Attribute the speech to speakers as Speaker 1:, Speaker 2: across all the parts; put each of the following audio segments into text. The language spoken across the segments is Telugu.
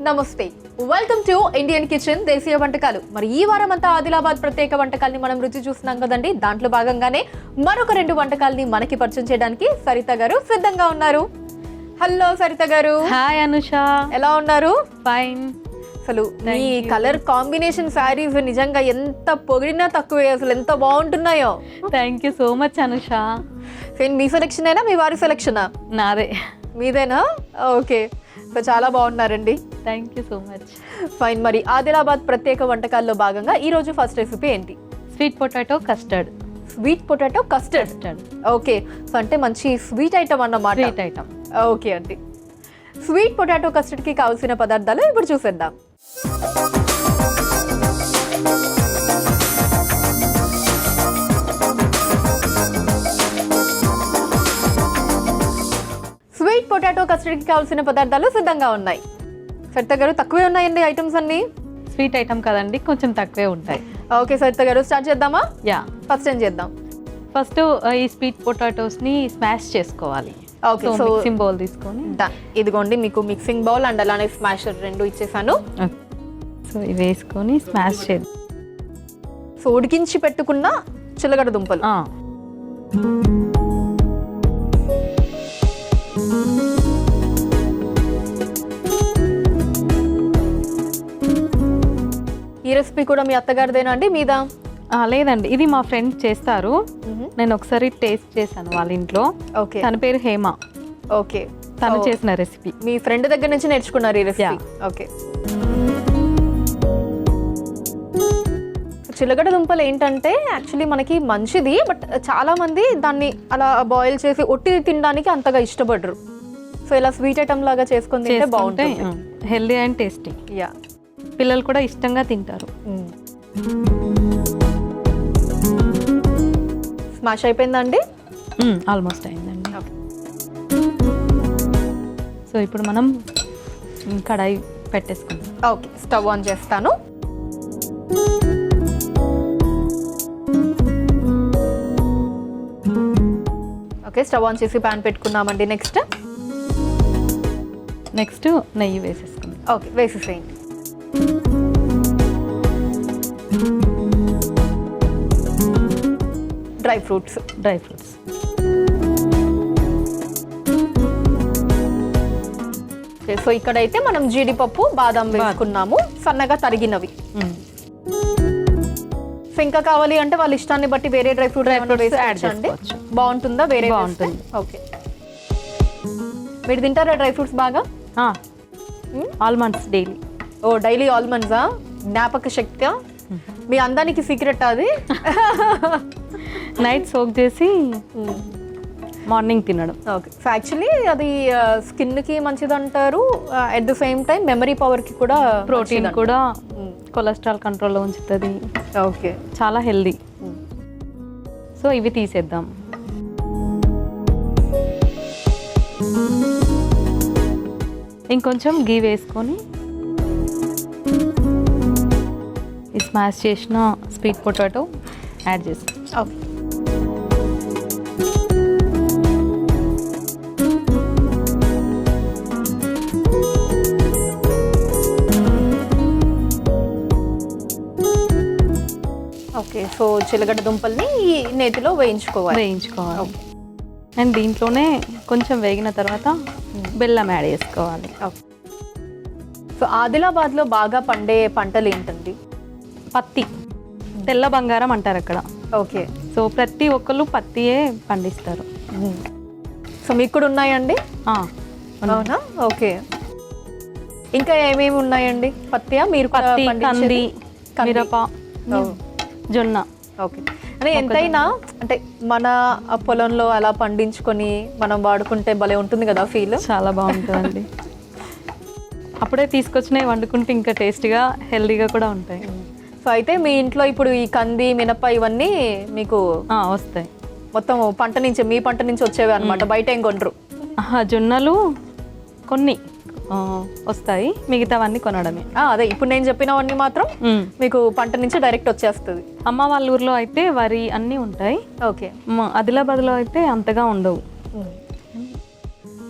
Speaker 1: నమస్తే, వెల్కమ్ టు ఇండియన్ కిచెన్ దేశీయ వంటకాలు. మరి ఈ వారం అంతా ఆదిలాబాద్ ప్రత్యేక వంటకాలని మనం రుచి చూస్తున్నాం కదండి. దాంట్లో భాగంగానే మరొక 2 వంటకాలని మనకి పరిచయం చేయడానికి సరిత గారు సిద్ధంగా ఉన్నారు. హలో సరిత గారు.
Speaker 2: హాయ్ అనుష,
Speaker 1: ఎలా ఉన్నారు?
Speaker 2: ఫైన్.
Speaker 1: అసలు ఈ కలర్ కాంబినేషన్ శారీస్ నిజంగా ఎంత పొగిడినా తక్కువే, అసలు ఎంత బాగుంటున్నాయో.
Speaker 2: Thank you so much Anusha.
Speaker 1: మీ సెలెక్షన్ అయినా మీ వారి సెలెక్షనా?
Speaker 2: నాదే.
Speaker 1: మీదేనా? ఓకే, సో చాలా బాగున్నారండి.
Speaker 2: Thank you so much.
Speaker 1: Fine. మరి ఆదిలాబాద్ ప్రత్యేక వంటకాల్లో భాగంగా ఈ రోజు ఫస్ట్ రెసిపీ ఏంటి?
Speaker 2: Sweet potato custard.
Speaker 1: Sweet potato custard. Okay, so అంటే మంచి స్వీట్ ఐటమ్ అన్నమాట.
Speaker 2: Sweet item.
Speaker 1: ఓకే అండి. స్వీట్ పొటాటో కస్టర్డ్కి కావాల్సిన పదార్థాలు ఇప్పుడు చూసేద్దాం. స్వీట్ పొటాటో కస్టర్డ్కి కావాల్సిన పదార్థాలు సిద్ధంగా ఉన్నాయి. సరిత గారు, తక్కువే ఉన్నాయండి ఐటమ్స్ అన్ని?
Speaker 2: స్వీట్ ఐటమ్ కదండి, కొంచెం తక్కువే ఉంటాయి.
Speaker 1: ఓకే సరిత గారు, స్టార్ట్ చేద్దామా?
Speaker 2: యా,
Speaker 1: ఫస్ట్ ఏం చేద్దాం?
Speaker 2: ఫస్ట్ ఈ స్వీట్ పొటాటోస్ని స్మాష్ చేసుకోవాలి.
Speaker 1: ఓకే, సో
Speaker 2: మిక్సింగ్ బౌల్ తీసుకొని
Speaker 1: ఇదిగోండి మీకు మిక్సింగ్ బౌల్ అండ్ అలానే స్మాషర్ 2 ఇచ్చేసాను.
Speaker 2: సో ఇవి వేసుకొని స్మాష్ చేద్దాం.
Speaker 1: సో ఉడికించి పెట్టుకున్న చిలగడ దుంపలు. ఈ రెసిపీ కూడా మీ అత్తగారిదేనా అండి, మీదా?
Speaker 2: లేదండి, ఇది మా ఫ్రెండ్ చేస్తారు. నేను ఒకసారి టేస్ట్ చేశాను వాళ్ళ ఇంట్లో.
Speaker 1: ఓకే,
Speaker 2: తన పేరు హేమ.
Speaker 1: ఓకే,
Speaker 2: తను చేసిన రెసిపీ.
Speaker 1: మీ ఫ్రెండ్ దగ్గర నుంచి నేర్చుకున్నారు ఈ రెసిపీ? ఓకే. చిలగడ దుంపలు ఏంటంటే యాక్చువల్లీ మనకి మంచిది, బట్ చాలా మంది దాన్ని అలా బాయిల్ చేసి ఒట్టి తినడానికి అంతగా ఇష్టపడరు. సో ఇలా స్వీట్ ఐటమ్ లాగా చేసుకొని తింటే బాగుంటుంది.
Speaker 2: Healthy and tasty.
Speaker 1: యా,
Speaker 2: పిల్లలు కూడా ఇష్టంగా తింటారు.
Speaker 1: స్మాష్ అయిపోయిందండి?
Speaker 2: ఆల్మోస్ట్ అయిందండి. సో ఇప్పుడు మనం కడాయి పెట్టేసుకుందాం.
Speaker 1: ఓకే, స్టవ్ ఆన్ చేస్తాను. ఓకే, స్టవ్ ఆన్ చేసి ప్యాన్ పెట్టుకున్నామండి. నెక్స్ట్
Speaker 2: నెయ్యి వేసేసుకుందాం.
Speaker 1: ఓకే, వేసేసేయండి. Dry fruits. సో ఇక్కడైతే మనం జీడిపప్పు, బాదం వేసుకున్నాము, సన్నగా తరిగినవి. సో ఇంకా కావాలి అంటే వాళ్ళ ఇష్టాన్ని బట్టి వేరే డ్రై ఫ్రూట్ యాడ్ చేయండి. బాగుంటుందా? వేరే
Speaker 2: బాగుంటుంది.
Speaker 1: ఓకే, మీరు తింటారా డ్రై ఫ్రూట్స్ బాగా?
Speaker 2: Almonds daily.
Speaker 1: ఓ, డైలీ ఆల్మండ్సా? జ్ఞాపక శక్తి మీ అందానికి సీక్రెట్ అది.
Speaker 2: నైట్ సోక్ చేసి మార్నింగ్ తినడం.
Speaker 1: ఓకే, సో యాక్చువల్లీ అది స్కిన్కి మంచిది అంటారు, at the same time memory పవర్కి కూడా,
Speaker 2: ప్రోటీన్ కూడా, కొలెస్ట్రాల్ కంట్రోల్లో ఉంచుతుంది.
Speaker 1: ఓకే,
Speaker 2: చాలా హెల్దీ. సో ఇవి తీసేద్దాం. ఇంకొంచెం గీ వేసుకొని ఈ స్మాష్ చేసిన స్వీట్ పొటాటో యాడ్ చేస్తాం.
Speaker 1: Okay, okay. సో చిలగడ్డ దుంపల్ని ఈ నేతిలో వేయించుకోవాలి.
Speaker 2: అండ్ దీంట్లోనే కొంచెం వేగిన తర్వాత బెల్లం యాడ్ చేసుకోవాలి.
Speaker 1: సో ఆదిలాబాద్లో బాగా పండే పంటలు ఏంటండి?
Speaker 2: పత్తి, తెల్ల బంగారం అంటారు అక్కడ.
Speaker 1: ఓకే,
Speaker 2: సో ప్రతి ఒక్కళ్ళు పత్తియే పండిస్తారు.
Speaker 1: సో మీకు కూడా ఉన్నాయండి? అవునా? ఓకే, ఇంకా ఏమేమి ఉన్నాయండి? పత్తియా? మీరు
Speaker 2: పత్తి, కంది, మిరప, జొన్న.
Speaker 1: ఓకే, అంటే ఎంతైనా అంటే మన పొలంలో అలా పండించుకొని మనం వాడుకుంటే భలే ఉంటుంది కదా ఫీల్.
Speaker 2: చాలా బాగుంటుందండి. అప్పుడే తీసుకొచ్చినవి వండుకుంటే ఇంకా టేస్టీగా, హెల్దీగా కూడా ఉంటాయి.
Speaker 1: సో అయితే మీ ఇంట్లో ఇప్పుడు ఈ కంది, మినప ఇవన్నీ మీకు
Speaker 2: వస్తాయి
Speaker 1: మొత్తం పంట నుంచి, మీ పంట నుంచి వచ్చేవి అనమాట, బయట ఏం కొనరు?
Speaker 2: జొన్నలు కొన్ని వస్తాయి, మిగతావన్నీ కొనడమే.
Speaker 1: అదే ఇప్పుడు నేను చెప్పినవన్నీ మాత్రం మీకు పంట నుంచి డైరెక్ట్ వచ్చేస్తుంది.
Speaker 2: అమ్మ వాళ్ళ ఊర్లో అయితే వరి అన్నీ ఉంటాయి.
Speaker 1: ఓకే,
Speaker 2: ఆదిలాబాద్లో అయితే అంతగా ఉండవు.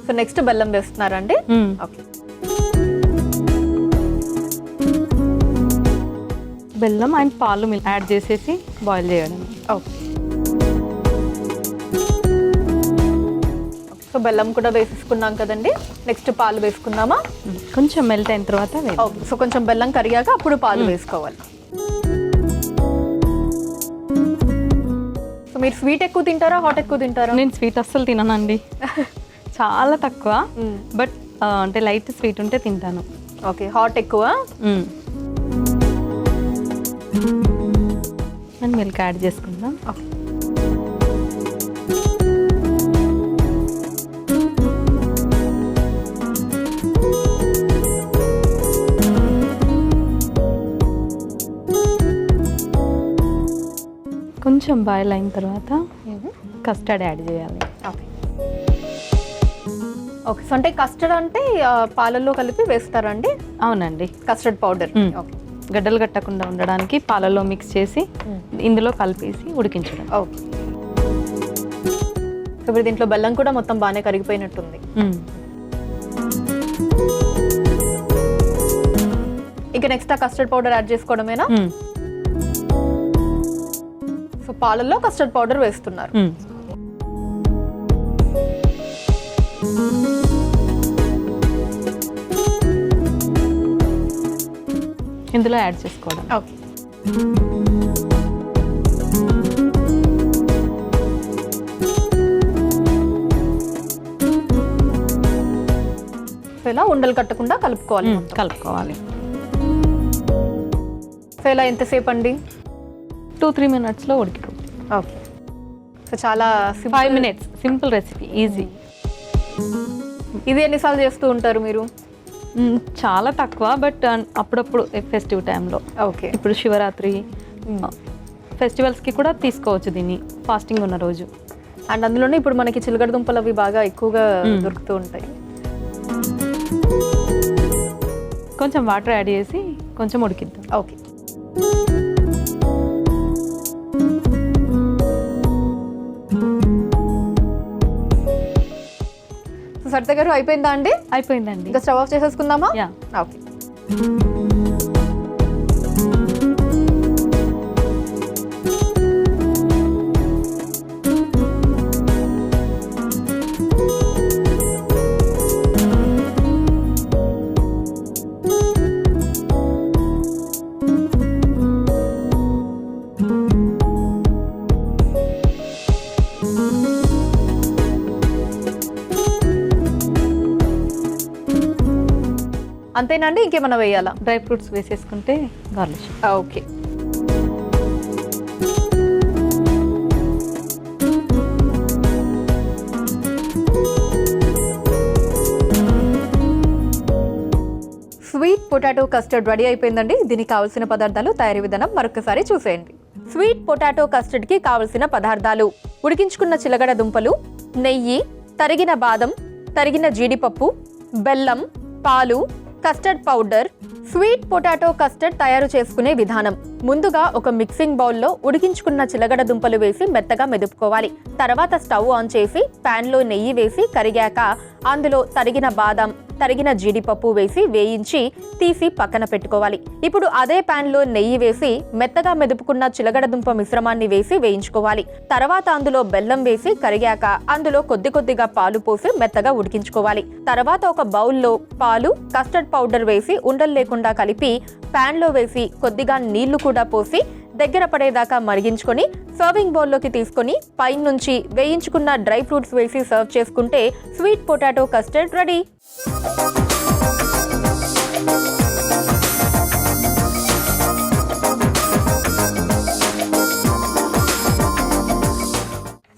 Speaker 1: సో నెక్స్ట్ బెల్లం వేస్తున్నారండి. ఓకే,
Speaker 2: బెల్లం అండ్ పాలు యాడ్ చేసేసి బాయిల్ చేయడం.
Speaker 1: ఓకే. సో బెల్లం కూడా వేసేసుకున్నాం కదండి, నెక్స్ట్ పాలు వేసుకుందామా?
Speaker 2: కొంచెం మెల్ట్ అయిన తర్వాత
Speaker 1: ఓకే. సో కొంచెం బెల్లం కరిగాక అప్పుడు పాలు వేసుకోవాలి. సో మీరు స్వీట్ ఎక్కువ తింటారా, హాట్ ఎక్కువ తింటారా?
Speaker 2: నేను స్వీట్ అస్సలు తిననండి, చాలా తక్కువ. బట్ అంటే లైట్ స్వీట్ ఉంటే తింటాను.
Speaker 1: ఓకే. హాట్ ఎక్కువ
Speaker 2: అండ్ మిల్క్ యాడ్ చేసుకుందాం.
Speaker 1: ఓకే.
Speaker 2: కొంచెం బాయిల్ అయిన తర్వాత కస్టర్డ్ యాడ్ చేయాలి.
Speaker 1: ఓకే. ఓకే. సో అంటే కస్టర్డ్ అంటే పాలల్లో కలిపి వేస్తారండి?
Speaker 2: అవునండి,
Speaker 1: కస్టర్డ్ పౌడర్. ఓకే.
Speaker 2: గడ్డలు కట్టకుండా ఉండడానికి పాలలో మిక్స్ చేసి ఇందులో కలిపేసి ఉడికించడం.
Speaker 1: ఓకే. సో ఇప్పుడు దీంట్లో బెల్లం కూడా మొత్తం బాగానే కరిగిపోయినట్టుంది. ఇంకా నెక్స్ట్ ఆ కస్టర్డ్ పౌడర్ యాడ్ చేసుకోవడమేనా? సో పాలల్లో కస్టర్డ్ పౌడర్ వేస్తున్నారు.
Speaker 2: ఇందులో యాడ్ చేసుకోవడం.
Speaker 1: ఓకే. సో ఇలా ఉండలు కట్టకుండా కలుపుకోవాలి.
Speaker 2: కలుపుకోవాలి.
Speaker 1: సో ఇలా ఎంతసేపు అండి?
Speaker 2: 2-3 minutesలో ఉడికిపోతుంది.
Speaker 1: ఓకే. సో చాలా
Speaker 2: 5 minutes, సింపుల్ రెసిపీ, ఈజీ.
Speaker 1: ఇది ఎన్నిసార్లు చేస్తూ ఉంటారు మీరు?
Speaker 2: చాలా తక్కువ, బట్ అప్పుడప్పుడు ఫెస్టివ్ టైంలో.
Speaker 1: ఓకే.
Speaker 2: ఇప్పుడు శివరాత్రి ఫెస్టివల్స్కి కూడా తీసుకోవచ్చు దీన్ని, ఫాస్టింగ్ ఉన్న రోజు.
Speaker 1: అండ్ అందులోనే ఇప్పుడు మనకి చిలకడ దుంపలు అవి బాగా ఎక్కువగా దొరుకుతూ ఉంటాయి.
Speaker 2: కొంచెం వాటర్ యాడ్ చేసి కొంచెం ఉడికిద్దాం.
Speaker 1: ఓకే. సరిత గారు అయిపోయిందా అండి?
Speaker 2: అయిపోయిందండి.
Speaker 1: ఇంకా స్టవ్ ఆఫ్ చేసేసుకుందామా?
Speaker 2: యా.
Speaker 1: ఓకే. అంతేనండి, ఇంకేమైనా వేయాలా?
Speaker 2: డ్రై ఫ్రూట్స్ వేసేసుకుంటే garnish.
Speaker 1: Okay. Sweet potato custard ready అయిపోయిందండి. దీనికి కావాల్సిన పదార్థాలు, తయారీ విధానం మరొకసారి చూసేయండి. స్వీట్ పొటాటో కస్టర్డ్కి కావలసిన పదార్థాలు: ఉడికించుకున్న చిలగడ దుంపలు, నెయ్యి, తరిగిన బాదం, తరిగిన జీడిపప్పు, బెల్లం, పాలు, custard powder. Sweet potato custard తయారు చేసుకునే విధానం: ముందుగా ఒక మిక్సింగ్ బౌల్లో ఉడికించుకున్న చిలగడ దుంపలు వేసి మెత్తగా మెదుపుకోవాలి. తర్వాత స్టవ్ ఆన్ చేసి ప్యాన్లో నెయ్యి వేసి కరిగాక అందులో తరిగిన బాదం, తరిగిన జీడిపప్పు వేసి వేయించి తీసి పక్కన పెట్టుకోవాలి. ఇప్పుడు అదే ప్యాన్లో నెయ్యి వేసి మెత్తగా మెదుపుకున్న చిలగడదుంప మిశ్రమాన్ని వేసి వేయించుకోవాలి. తర్వాత అందులో బెల్లం వేసి కరిగాక అందులో కొద్ది కొద్దిగా పాలు పోసి మెత్తగా ఉడికించుకోవాలి. తర్వాత ఒక బౌల్లో పాలు, కస్టర్డ్ పౌడర్ వేసి ఉండలు లేకుండా కలిపి ప్యాన్లో వేసి కొద్దిగా నీళ్లు కూడా పోసి దగ్గర పడేదాకా మరిగించుకొని సర్వింగ్ బౌల్లోకి తీసుకొని పైనుంచి వేయించుకున్న డ్రై ఫ్రూట్స్ వేసి సర్వ్ చేసుకుంటే sweet potato custard ready.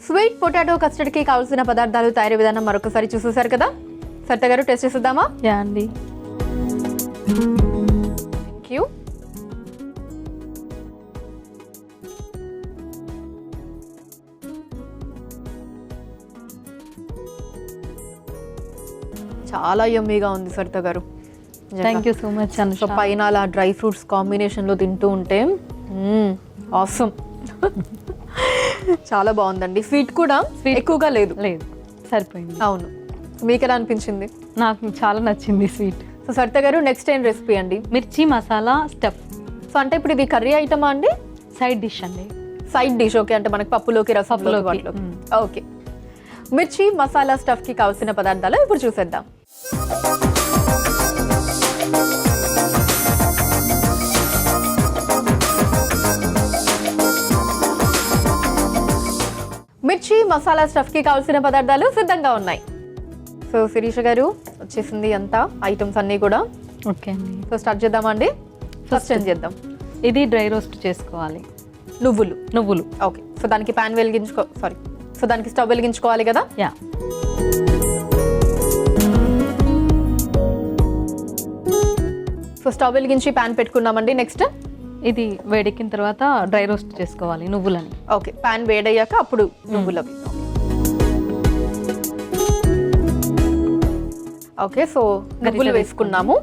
Speaker 1: Sweet potato కస్టర్డ్కి కావాల్సిన పదార్థాలు, తయారీ విధానం మరొకసారి చూసేశారు కదా. సరిత గారు టేస్ట్ చేసేద్దామా?
Speaker 2: యా అండి.
Speaker 1: Thank you. చాలా యమ్మీగా ఉంది సరిత గారు.
Speaker 2: Thank you so much.
Speaker 1: So పైన అలా డ్రై ఫ్రూట్స్ కాంబినేషన్లో తింటూ ఉంటే ఆసమ్. చాలా బాగుందండి. స్వీట్ కూడా ఎక్కువగా లేదు.
Speaker 2: సరిపోయింది.
Speaker 1: అవును. మీకు ఎలా అనిపించింది?
Speaker 2: నాకు చాలా నచ్చింది స్వీట్.
Speaker 1: సో సరిత గారు నెక్స్ట్ ఏం రెసిపీ అండి?
Speaker 2: మిర్చి మసాలా స్టఫ్.
Speaker 1: సో సో అంటే ఇప్పుడు ఇది కర్రీ ఐటమా అండి?
Speaker 2: సైడ్ డిష్ అండి.
Speaker 1: Side dish. ఓకే, అంటే మనకి పప్పులోకి రసంలోకి
Speaker 2: పప్పులోకి.
Speaker 1: వాటిలోకి. ఓకే. మిర్చి మసాలా స్టఫ్కి కావాల్సిన పదార్థాలు ఇప్పుడు చూసేద్దాం. మిర్చి మసాలా స్టఫ్కి కావాల్సిన పదార్థాలు సిద్ధంగా ఉన్నాయి. సో శిరీష గారు వచ్చేసింది అంతా ఐటమ్స్ అన్నీ కూడా.
Speaker 2: ఓకే అండి.
Speaker 1: సో స్టార్ట్ చేద్దామా అండి? ఫస్ట్ ఏం చేద్దాం?
Speaker 2: ఇది డ్రై రోస్ట్ చేసుకోవాలి.
Speaker 1: నువ్వులు. ఓకే. సో దానికి సో దానికి స్టవ్ వెలిగించుకోవాలి కదా?
Speaker 2: యా.
Speaker 1: సో స్టవ్ వెలిగించి ప్యాన్ పెట్టుకున్నామండి. నెక్స్ట్
Speaker 2: ఇది వేడెక్కిన తర్వాత డ్రై రోస్ట్ చేసుకోవాలి నువ్వులని.
Speaker 1: ఓకే, ప్యాన్ వేడయ్యాక అప్పుడు నువ్వులు. ఓకే, సో నువ్వులు వేసుకున్నాము.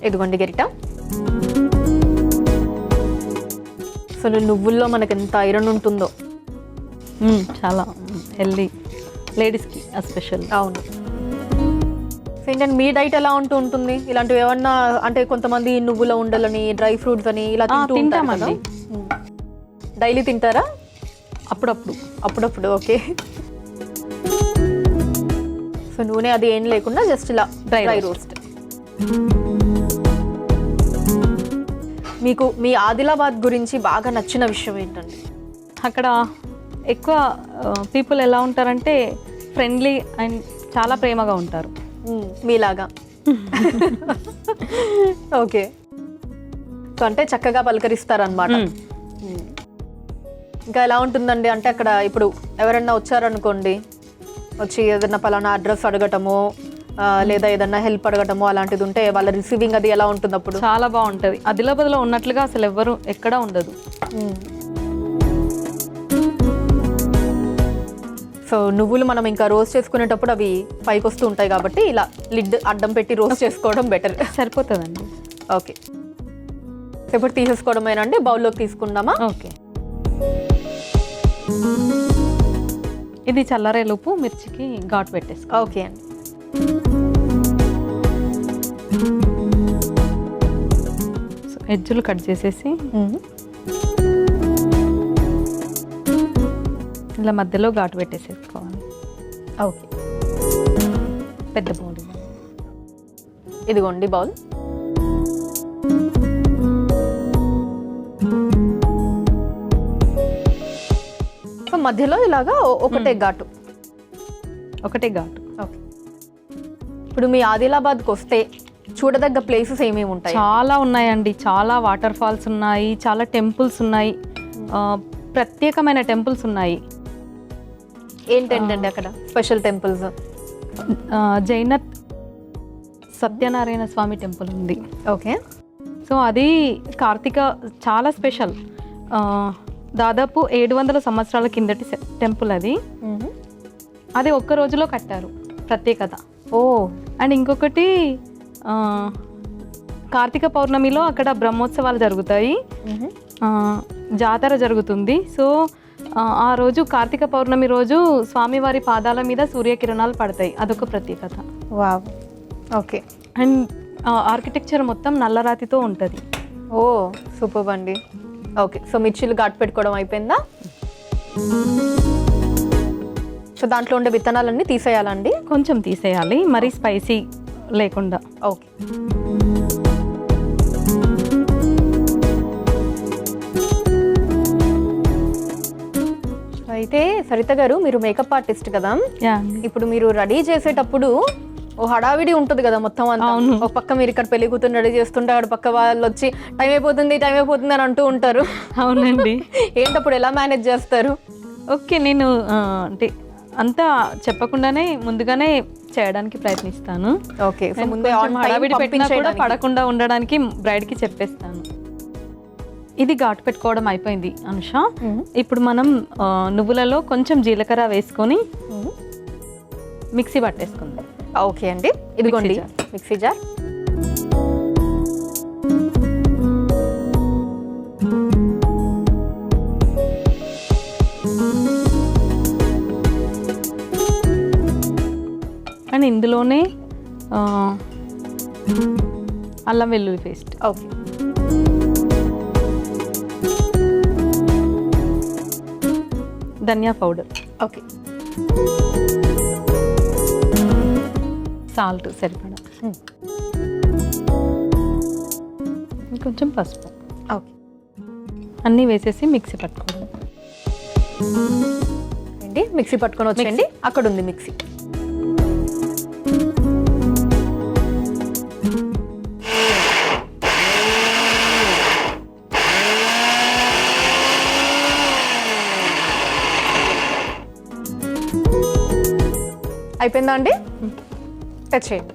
Speaker 1: ఇదిగోండి గరిట. సో నువ్వుల్లో మనకి ఎంత ఐరన్ ఉంటుందో.
Speaker 2: చాలా హెల్దీ, లేడీస్కి స్పెషల్.
Speaker 1: అవును. సో ఏంటంటే మీ డైట్ ఎలా ఉంటుంది? ఇలాంటివి ఏమన్నా అంటే కొంతమంది నువ్వుల ఉండలని, డ్రై ఫ్రూట్స్ అని ఇలా
Speaker 2: తింటామండి.
Speaker 1: డైలీ తింటారా?
Speaker 2: అప్పుడప్పుడు.
Speaker 1: ఓకే. సో నూనె అది ఏం లేకుండా జస్ట్ ఇలా డ్రై రోస్ట్. మీకు మీ ఆదిలాబాద్ గురించి బాగా నచ్చిన విషయం ఏంటండి?
Speaker 2: అక్కడ ఎక్కువ పీపుల్ ఎలా ఉంటారంటే ఫ్రెండ్లీ అండ్ చాలా ప్రేమగా ఉంటారు.
Speaker 1: మీలాగా. ఓకే. సో అంటే చక్కగా పలకరిస్తారనమాట. ఇంకా ఎలా ఉంటుందండి అంటే అక్కడ ఇప్పుడు ఎవరన్నా వచ్చారనుకోండి, వచ్చి ఏదైనా పలానా అడ్రస్ అడగటమో లేదా ఏదన్నా హెల్ప్ అడగటమో అలాంటిది ఉంటే వాళ్ళ రిసీవింగ్ అది ఎలా ఉంటుంది? అప్పుడు
Speaker 2: చాలా బాగుంటుంది. ఆదిలాబాద్లో ఉన్నట్లుగా అసలు ఎవ్వరు ఎక్కడా ఉండదు.
Speaker 1: సో నువ్వులు మనం ఇంకా రోస్ట్ చేసుకునేటప్పుడు అవి పైకి వస్తూ ఉంటాయి కాబట్టి ఇలా లిడ్ అడ్డం పెట్టి రోస్ట్ చేసుకోవడం బెటర్.
Speaker 2: సరిపోతుందండి.
Speaker 1: ఓకే. ఇప్పుడు తీసేసుకోవడమేనండి. బౌల్లోకి తీసుకుందామా?
Speaker 2: ఓకే. ఇది చల్లారేలోపు మిర్చికి ఘాటు పెట్టేసుకో.
Speaker 1: ఓకే అండి.
Speaker 2: ఎడ్జులు కట్ చేసేసి ఇలా మధ్యలో ఘాటు పెట్టేసేసుకోవాలి.
Speaker 1: ఓకే.
Speaker 2: పెద్ద బౌల్
Speaker 1: ఇదిగోండి బౌల్. సో మధ్యలో ఇలాగా ఒకటే ఘాటు.
Speaker 2: ఓకే.
Speaker 1: ఇప్పుడు మీ ఆదిలాబాద్కి వస్తే చూడదగ్గ ప్లేసెస్ ఏమేమి ఉంటాయి?
Speaker 2: చాలా ఉన్నాయండి. చాలా వాటర్ ఫాల్స్ ఉన్నాయి, చాలా టెంపుల్స్ ఉన్నాయి, ప్రత్యేకమైన టెంపుల్స్ ఉన్నాయి.
Speaker 1: ఏంటంటే అక్కడ స్పెషల్ టెంపుల్స్?
Speaker 2: జైనత్ సత్యనారాయణ స్వామి టెంపుల్ ఉంది.
Speaker 1: ఓకే.
Speaker 2: సో అది కార్తీక చాలా స్పెషల్. దాదాపు 700 సంవత్సరాల కిందటి టెంపుల్ అది. అది ఒక్క రోజులో కట్టారు, ప్రత్యేకత.
Speaker 1: ఓ. అండ్
Speaker 2: ఇంకొకటి కార్తీక పౌర్ణమిలో అక్కడ బ్రహ్మోత్సవాలు జరుగుతాయి, జాతర జరుగుతుంది. సో ఆ రోజు కార్తీక పౌర్ణమి రోజు స్వామివారి పాదాల మీద సూర్యకిరణాలు పడతాయి. అదొక ప్రత్యేకత.
Speaker 1: వావ్. ఓకే.
Speaker 2: అండ్ ఆర్కిటెక్చర్ మొత్తం నల్లరాతితో ఉంటుంది.
Speaker 1: ఓ సూపర్ అండి. ఓకే. సో మిర్చిలు ఘాటు పెట్టుకోవడం అయిపోయిందా? సో దాంట్లో ఉండే విత్తనాలన్నీ తీసేయాలండి?
Speaker 2: కొంచెం తీసేయాలి, మరీ స్పైసీ లేకుండా.
Speaker 1: ఓకే. అయితే సరిత గారు, మీరు మేకప్ ఆర్టిస్ట్ కదా, ఇప్పుడు మీరు రెడీ చేసేటప్పుడు ఓ హడావిడి ఉంటుంది కదా మొత్తం అంతా. ఒక పక్క మీరు ఇక్కడ పెళ్లి కూతురు రెడీ చేస్తుంటే అక్కడ పక్క వాళ్ళు వచ్చి టైం అయిపోతుంది అని అంటూ ఉంటారు.
Speaker 2: అవునండి.
Speaker 1: ఏంటప్పుడు ఎలా మేనేజ్ చేస్తారు?
Speaker 2: ఓకే, నేను అంటే అంతా చెప్పకుండానే ముందుగానే చేయడానికి ప్రయత్నిస్తాను.
Speaker 1: ఓకే.
Speaker 2: హడావిడి పెట్టినా కూడా పడకుండా ఉండడానికి బ్రైడ్కి చెప్పేస్తాను. ఇది ఘాటు పెట్టుకోవడం అయిపోయింది అనుష. ఇప్పుడు మనం నువ్వులలో కొంచెం జీలకర్ర వేసుకొని మిక్సీ పట్టేసుకుందాం.
Speaker 1: ఓకే అండి. ఇదిగోండి మిక్సీ జార్.
Speaker 2: అండ్ ఇందులోనే అల్లం వెల్లుల్లి పేస్ట్.
Speaker 1: ఓకే.
Speaker 2: ధనియా పౌడర్,
Speaker 1: ఓకే,
Speaker 2: సాల్ట్ సరిపడా, కొంచెం పసుపు,
Speaker 1: ఓకే
Speaker 2: అన్నీ వేసేసి మిక్సీ పట్టుకోవడం.
Speaker 1: అండి మిక్సీ పట్టుకొని వచ్చేయండి, అక్కడ ఉంది మిక్సీ. అయిపోయిందా అండి? తెచ్చేయండి.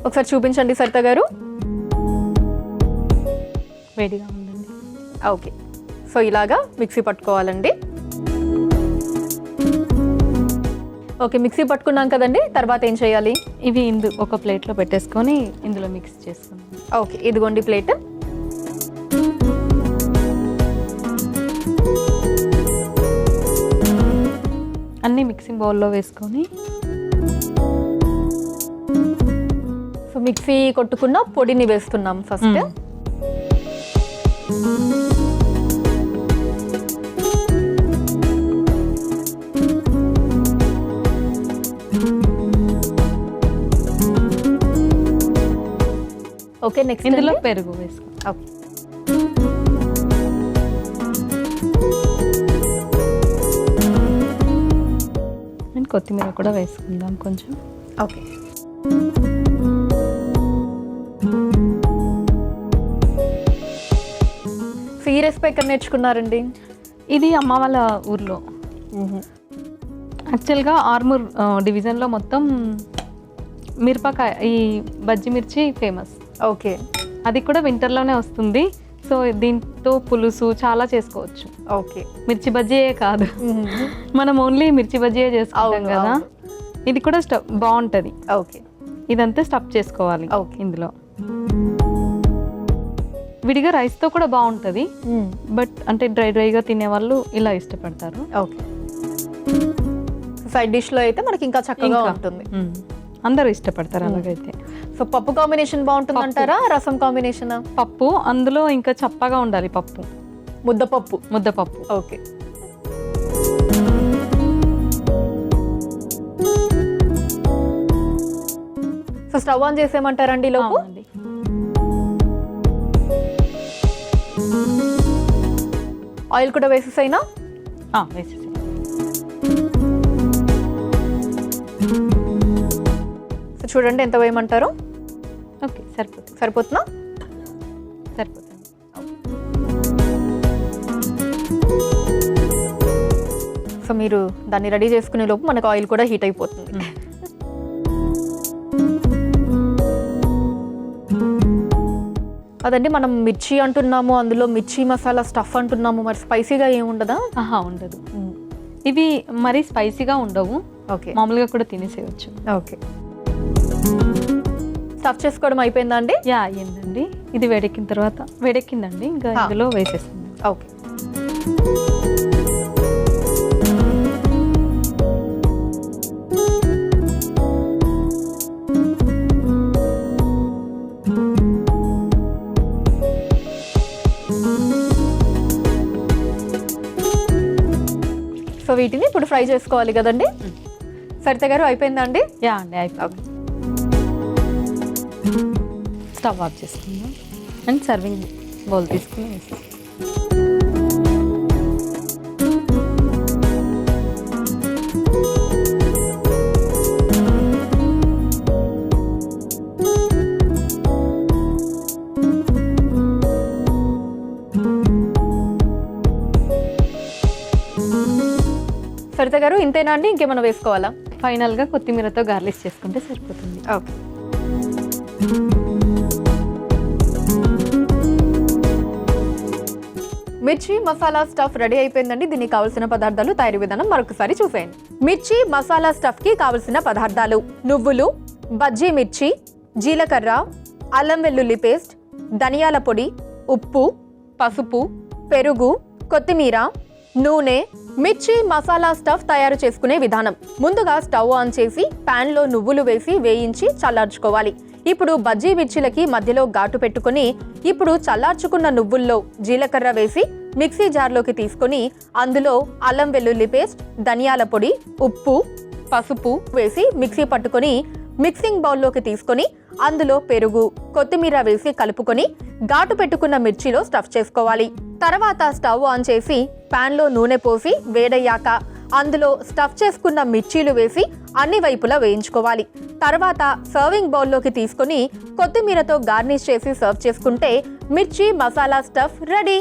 Speaker 1: ఒకసారి చూపించండి సరిత గారు.
Speaker 2: వేడిగా ఉందండి.
Speaker 1: ఓకే, సో ఇలాగా మిక్సీ పట్టుకోవాలండి. ఓకే, మిక్సీ పట్టుకున్నాం కదండి, తర్వాత ఏం చేయాలి?
Speaker 2: ఇవి ఒక ప్లేట్లో పెట్టేసుకొని ఇందులో మిక్స్ చేసుకున్నాం.
Speaker 1: ఓకే, ఇదిగోండి ప్లేట్.
Speaker 2: అన్నీ మిక్సింగ్ బౌల్లో వేసుకొని
Speaker 1: సో మిక్సీ కొట్టుకున్న పొడిని వేస్తున్నాం ఫస్ట్. ఓకే, నెక్స్ట్
Speaker 2: ఇందులో పెరుగు వేసుకో.
Speaker 1: ఓకే,
Speaker 2: అండ్ కొత్తిమీర కూడా వేసుకుందాం కొంచెం.
Speaker 1: ఓకే, సో ఈ రెసిపీ ఎక్కడ నేర్చుకున్నారండి?
Speaker 2: ఇది అమ్మ వాళ్ళ ఊర్లో. యాక్చువల్గా ఆర్మూర్ డివిజన్లో మొత్తం మిరపకాయ, ఈ బజ్జి మిర్చి ఫేమస్.
Speaker 1: ఓకే,
Speaker 2: అది కూడా వింటర్లోనే వస్తుంది. సో దీంతో పులుసు చాలా చేసుకోవచ్చు.
Speaker 1: ఓకే,
Speaker 2: మిర్చి బజ్జీయే కాదు, మనం ఓన్లీ మిర్చి బజ్జీయే చేసుకుంటాం కదా. ఇది కూడా బాగుంటుంది.
Speaker 1: ఓకే,
Speaker 2: ఇదంతా స్టఫ్ చేసుకోవాలి.
Speaker 1: ఓకే,
Speaker 2: ఇందులో విడిగా రైస్తో కూడా బాగుంటుంది, బట్ అంటే డ్రైగా తినేవాళ్ళు ఇలా ఇష్టపడతారు.
Speaker 1: ఓకే, సైడ్ డిష్లో అయితే మనకి ఇంకా చక్కగా ఉంటుంది.
Speaker 2: అందరూ ఇష్టపడతారు అలాగైతే.
Speaker 1: సో పప్పు కాంబినేషన్ బాగుంటుంది అంటారా, రసం కాంబినేషన్?
Speaker 2: పప్పు, అందులో ఇంకా చప్పగా ఉండాలి పప్పు, ముద్దపప్పు.
Speaker 1: ఓకే, సో స్టవ్ ఆన్ చేసేయమంటారండి లోపు? ఆయిల్ కూడా వేసేసైనా?
Speaker 2: వేసేసి.
Speaker 1: సో చూడండి ఎంత వేయమంటారు?
Speaker 2: ఓకే, సరిపోతుందా?
Speaker 1: సరిపోతుంది. సో మీరు దాన్ని రెడీ చేసుకునే లోపు మనకు ఆయిల్ కూడా హీట్ అయిపోతుంది. అదండి, మనం మిర్చి అంటున్నాము, అందులో మిర్చి మసాలా స్టఫ్ అంటున్నాము, మరి స్పైసీగా ఏముండదా?
Speaker 2: ఉండదు. ఇవి మరీ స్పైసీగా ఉండవు.
Speaker 1: ఓకే,
Speaker 2: మామూలుగా కూడా తినేసేయచ్చు.
Speaker 1: ఓకే, స్టఫ్ చేసుకోవడం అయిపోయిందా అండి?
Speaker 2: అయ్యిందండి. ఇది వేడెక్కిందండి, ఇంకా ఇందులో వేసేసింది.
Speaker 1: ఓకే, సో వీటిని ఇప్పుడు ఫ్రై చేసుకోవాలి కదండి. సరిత గారు అయిపోయిందా అండి?
Speaker 2: అయిపోయింది. స్టవ్ ఆఫ్ చేసుకుందాం అండ్ సర్వింగ్ బౌల్ తీసుకుని వేస్తాం.
Speaker 1: సరిత గారు ఇంతేనా అండి, ఇంకేమైనా వేసుకోవాలా?
Speaker 2: ఫైనల్గా కొత్తిమీరతో గార్లిష్ చేసుకుంటే సరిపోతుంది.
Speaker 1: ఓకే, మిర్చి మసాలా స్టఫ్ రెడీ అయిపోయిందండి. దీనికి కావాల్సిన పదార్థాలు, తయారీ విధానం మరొకసారి చూసేయండి. మిర్చి మసాలా స్టఫ్ కి కావలసిన పదార్థాలు: నువ్వులు, బజ్జీ మిర్చి, జీలకర్ర, అల్లం వెల్లుల్లి పేస్ట్, ధనియాల పొడి, ఉప్పు, పసుపు, పెరుగు, కొత్తిమీర, నూనె. మిర్చి మసాలా స్టఫ్ తయారు చేసుకునే విధానం: ముందుగా స్టవ్ ఆన్ చేసి పాన్ లో నువ్వులు వేసి వేయించి చల్లార్చుకోవాలి. ఇప్పుడు బజ్జీ మిర్చిలకి మధ్యలో ఘాటు పెట్టుకొని ఇప్పుడు చల్లార్చుకున్న నువ్వుల్లో జీలకర్ర వేసి మిక్సీ జార్లోకి తీసుకొని అందులో అల్లం వెల్లుల్లి పేస్ట్, ధనియాల పొడి, ఉప్పు, పసుపు వేసి మిక్సీ పట్టుకొని మిక్సింగ్ బౌల్లోకి తీసుకొని అందులో పెరుగు, కొత్తిమీర వేసి కలుపుకొని ఘాటు పెట్టుకున్న మిర్చిలో స్టఫ్ చేసుకోవాలి. తర్వాత స్టవ్ ఆన్ చేసి ప్యాన్లో నూనె పోసి వేడయ్యాక అందులో స్టఫ్ చేసుకున్న మిర్చీలు వేసి అన్ని వైపులా వేయించుకోవాలి. తర్వాత సర్వింగ్ బౌల్లోకి తీసుకొని కొత్తిమీరతో గార్నిష్ చేసి సర్వ్ చేసుకుంటే మిర్చి మసాలా స్టఫ్ రెడీ.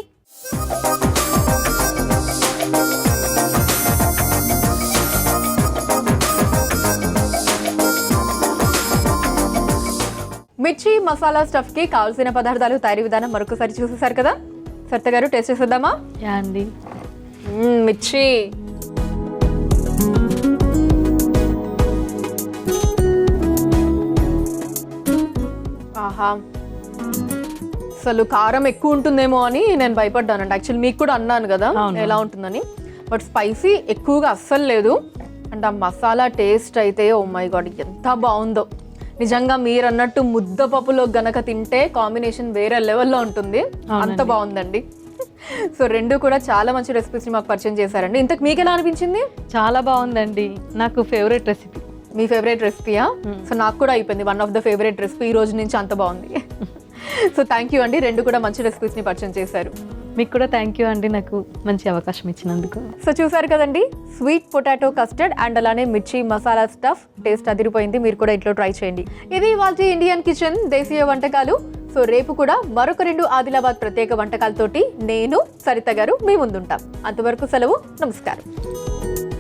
Speaker 1: మిర్చి మసాలా స్టఫ్ కి కావాల్సిన పదార్థాలు, తయారీ విధానం మరొకసారి చూసేసారు కదా. సరిత గారు టేస్ట్ చేసేద్దామా?
Speaker 2: యా అండి.
Speaker 1: మిర్చి ఆహా, అసలు కారం ఎక్కువ ఉంటుందేమో అని నేను భయపడ్డానండి. యాక్చువల్లీ మీకు కూడా అన్నాను కదా ఎలా ఉంటుందని, బట్ స్పైసీ ఎక్కువగా అస్సలు లేదు. అండ్ ఆ మసాలా టేస్ట్ అయితే ఓ మై గాడ్ ఎంత బాగుందో. నిజంగా మీరు అన్నట్టు ముద్దపప్పులో గనక తింటే కాంబినేషన్ వేరే లెవెల్లో ఉంటుంది. అంత బాగుందండి. సో రెండు కూడా చాలా మంచి రెసిపీస్ని మాకు పరిచయం చేశారండి. ఇంతకు మీకు ఎలా అనిపించింది?
Speaker 2: చాలా బాగుందండి, నాకు ఫేవరెట్ రెసిపీ.
Speaker 1: మీ ఫేవరెట్ రెసిపీయా? సో నాకు కూడా అయిపోయింది one of the favourite recipe ఈ రోజు నుంచి. అంత బాగుంది. సో థ్యాంక్ యూ అండి, రెండు కూడా మంచి రెసిపీస్ని పరిచయం చేశారు.
Speaker 2: మీకు కూడా థ్యాంక్ యూ అండి, నాకు మంచి అవకాశం ఇచ్చినందుకు.
Speaker 1: సో చూసారు కదండి, స్వీట్ పొటాటో కస్టర్డ్ అండ్ అలానే మిర్చి మసాలా స్టఫ్ టేస్ట్ అదిరిపోయింది. మీరు కూడా ఇంట్లో ట్రై చేయండి. ఇది ఇవాల్టి ఇండియన్ కిచెన్ దేశీయ వంటకాలు. సో రేపు కూడా మరొక 2 ఆదిలాబాద్ ప్రత్యేక వంటకాలతోటి నేను సరిత గారు మీ ముందుంటాం. అంతవరకు సెలవు, నమస్కారం.